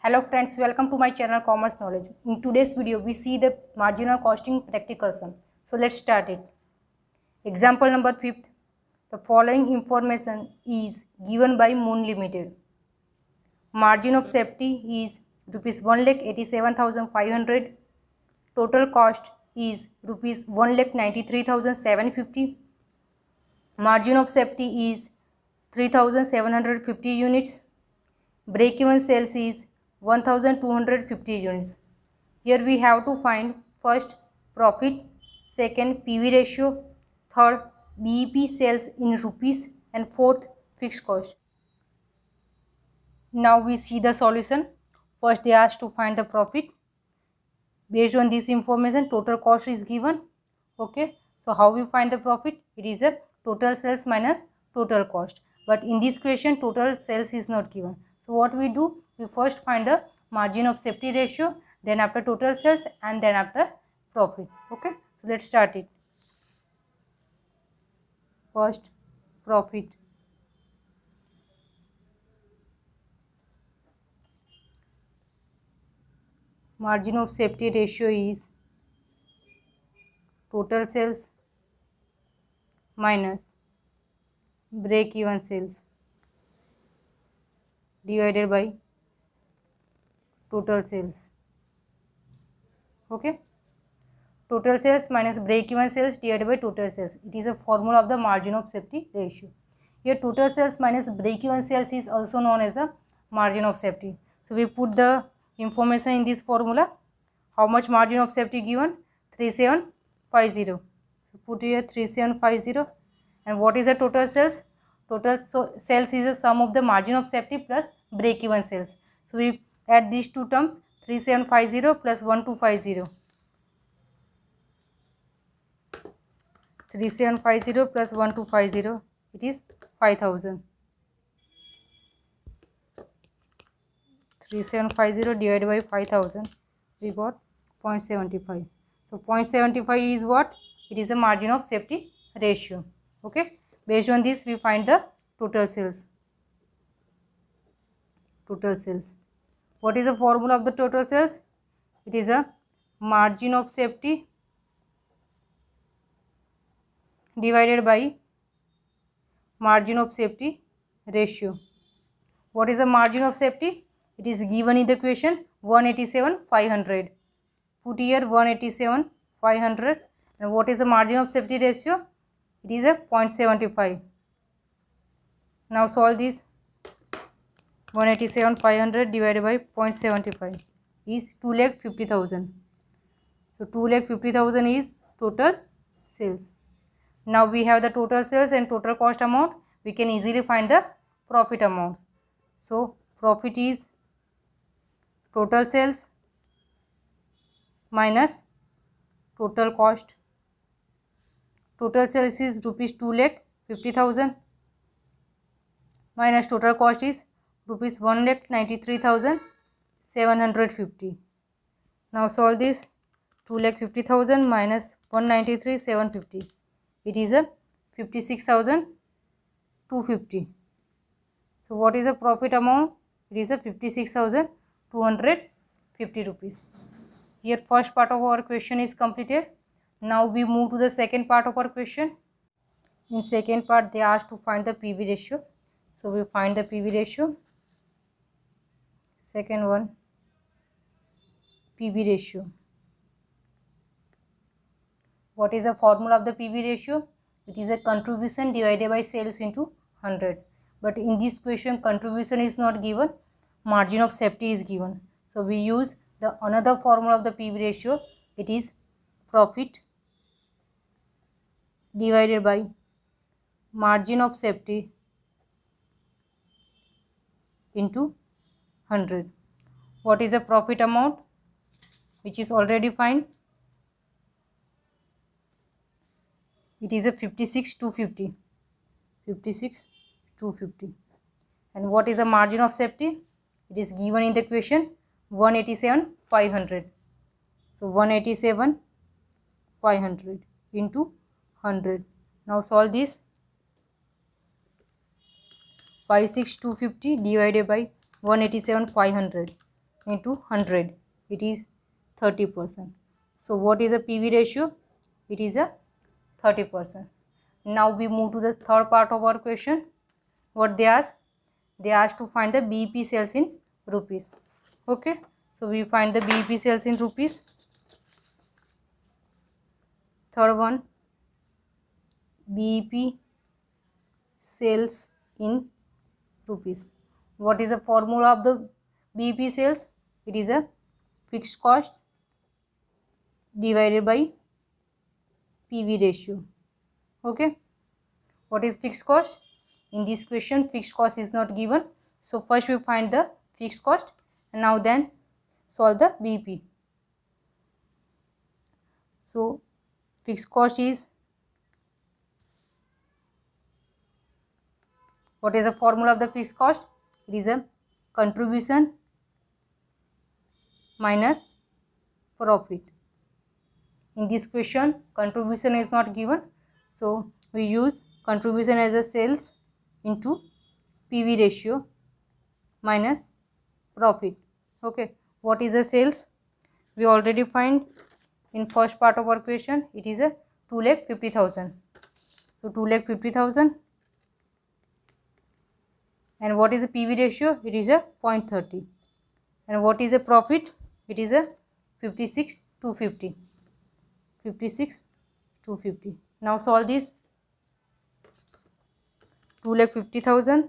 Hello friends, welcome to my channel Commerce Knowledge. In today's video, we see the marginal costing practical sum. So let's start it. Example number 5th. The following information is given by Moon Limited. Margin of safety is rupees 1,87,500. Total cost is rupees 1,93,750. Margin of safety is 3,750 units. Break-even sales is 1250 units. Here we have to find first profit, second PV ratio, third BEP sales in rupees, and fourth fixed cost. Now we see the solution. First they asked to find the profit. Based on this information, total cost is given. Okay, so how we find the profit? It is a total sales minus total cost. But in this question, total sales is not given. So what we do? We first find the margin of safety ratio, then after total sales, and then after profit. Okay, so let's start it. First, profit. Margin of safety ratio is total sales minus break even sales divided by total sales. Okay, total sales minus break even sales divided by total sales. It is a formula of the margin of safety ratio. Here total sales minus break even sales is also known as the margin of safety. So we put the information in this formula. How much margin of safety given? 3750. So put here 3750. And what is the total sales? Total sales is the sum of the margin of safety plus break even sales. So we add these two terms, 3750 plus 1250. 3750 plus 1250, it is 5000. 3750 divided by 5000, we got 0.75. So 0.75 is what? It is the margin of safety ratio. Okay, based on this we find the total sales. Total sales. What is the formula of the total sales? It is a margin of safety divided by margin of safety ratio. What is the margin of safety? It is given in the question 187,500. Put here 187,500. And what is the margin of safety ratio? It is a 0.75. Now solve this. 187,500 divided by 0.75 is 2,50,000. So 2,50,000 is total sales. Now we have the total sales and total cost amount. We can easily find the profit amounts. So profit is total sales minus total cost. Total sales is rupees 2,50,000 minus total cost is rupees 1,93,750. Now solve this. 2,50,000 minus 193,750. It is a 56,250. So what is the profit amount? It is a 56,250 rupees. Here first part of our question is completed. Now we move to the second part of our question. In second part they asked to find the PV ratio. So we find the PV ratio. Second one, PV ratio. What is the formula of the PV ratio? It is a contribution divided by sales into 100. But in this question contribution is not given, margin of safety is given. So we use the another formula of the PV ratio. It is profit divided by margin of safety into 100. What is the profit amount? Which is already fine. It is a 56,250. 56,250. And what is the margin of safety? It is given in the question 187,500. So 187,500 into 100. Now solve this. 56,250 divided by 187,500. into 100, it is 30%. So what is a PV ratio? It is a 30%. Now we move to the third part of our question. What they ask? They asked to find the BEP sales in rupees. Okay, so we find the BEP sales in rupees. Third one, BEP sales in rupees. What is the formula of the BEP sales? It is a fixed cost divided by PV ratio. Okay, what is fixed cost? In this question fixed cost is not given, so first we find the fixed cost and now then solve the BEP. So fixed cost is, what is the formula of the fixed cost? It is a contribution minus profit. In this question contribution is not given, so we use contribution as a sales into PV ratio minus profit. Okay, what is the sales? We already find in first part of our question, it is a 2,50,000. So 2,50,000. And what is the PV ratio? It is a 0.30. And what is a profit? It is a 56,250. 56,250. Now solve this. 2,50,000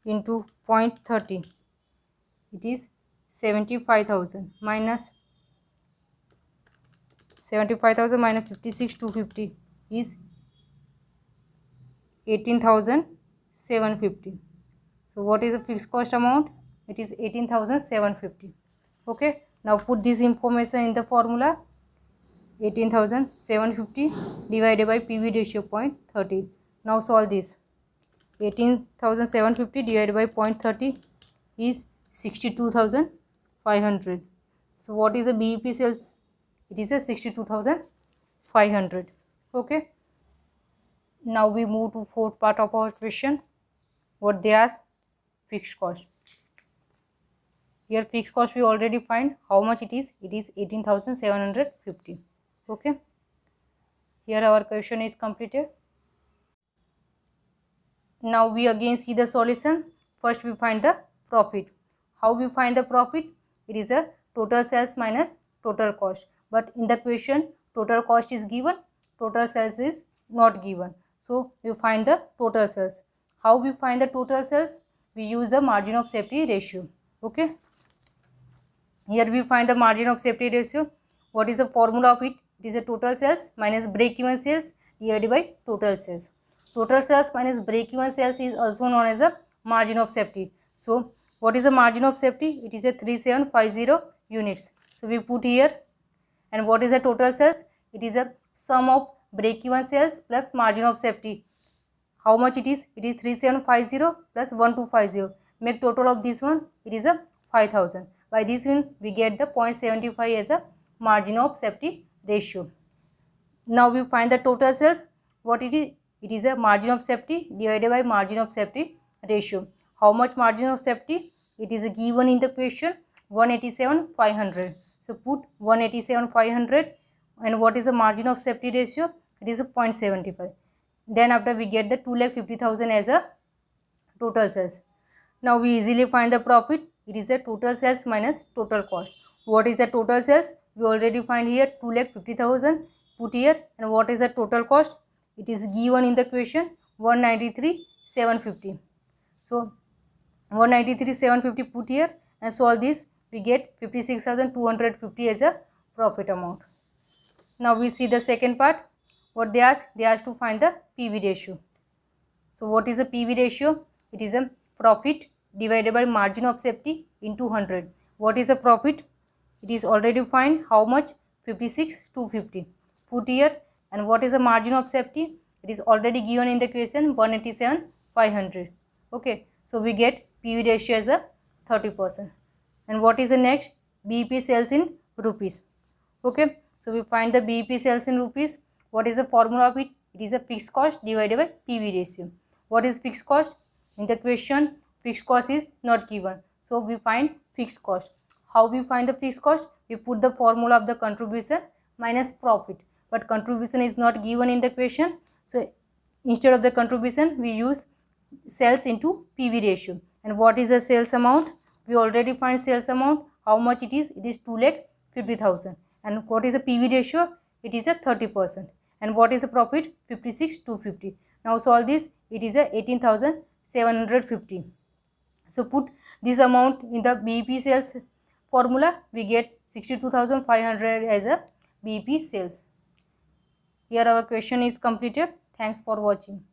into 0.30. It is 75,000 minus 56,250 is 18,750. So what is the fixed cost amount? It is 18,750. Okay, now put this information in the formula. 18,750 divided by PV ratio 0.30. Now solve this. 18,750 divided by 0.30 is 62,500. So what is the BEP sales? It is a 62,500. Okay, now we move to fourth part of our question. What they ask? Fixed cost. Here fixed cost we already find how much it is. It is 18,750. Okay, here our question is completed. Now we again see the solution. First we find the profit. How we find the profit? It is a total sales minus total cost. But in the question total cost is given, total sales is not given. So we find the total sales. How we find the total sales? We use the margin of safety ratio. Okay, here we find the margin of safety ratio. What is the formula of it? It is a total sales minus break-even sales divided by total sales. Total sales minus break-even sales is also known as a margin of safety. So what is the margin of safety? It is a 3750 units. So we put here. And what is the total sales? It is a sum of break-even sales plus margin of safety. How much it is? It is 3750 plus 1250. Make total of this one. It is a 5,000. By this one we get the 0.75 as a margin of safety ratio. Now we find the total sales. What it is? It is a margin of safety divided by margin of safety ratio. How much margin of safety? It is given in the question 187,500. So put 187,500. And what is the margin of safety ratio? It is a 0.75. Then after we get the 2,50,000 as a total sales. Now we easily find the profit. It is a total sales minus total cost. What is the total sales? We already find here 2,50,000. Put here. And what is the total cost? It is given in the question 193,750. So 193,750 put here and solve this. We get 56,250 as a profit amount. Now we see the second part. What they ask? They ask to find the PV ratio. So what is the PV ratio? It is a profit divided by margin of safety into 100. What is the profit? It is already find how much? 56,250. Put here. And what is the margin of safety? It is already given in the question 187,500. Okay, so we get PV ratio as a 30%. And what is the next? BEP sales in rupees. Okay, so we find the BEP sales in rupees. What is the formula of it? It is a fixed cost divided by PV ratio. What is fixed cost? In the question fixed cost is not given, so we find fixed cost. How we find the fixed cost? We put the formula of the contribution minus profit, but contribution is not given in the question, so instead of the contribution we use sales into PV ratio. And what is the sales amount? We already find sales amount. How much it is? It is 2,50,000. And what is the PV ratio? It is a 30%. And what is the profit? 56,250. Now solve this. It is a 18,750. So put this amount in the BEP sales formula. We get 62,500 as a BEP sales. Here our question is completed. Thanks for watching.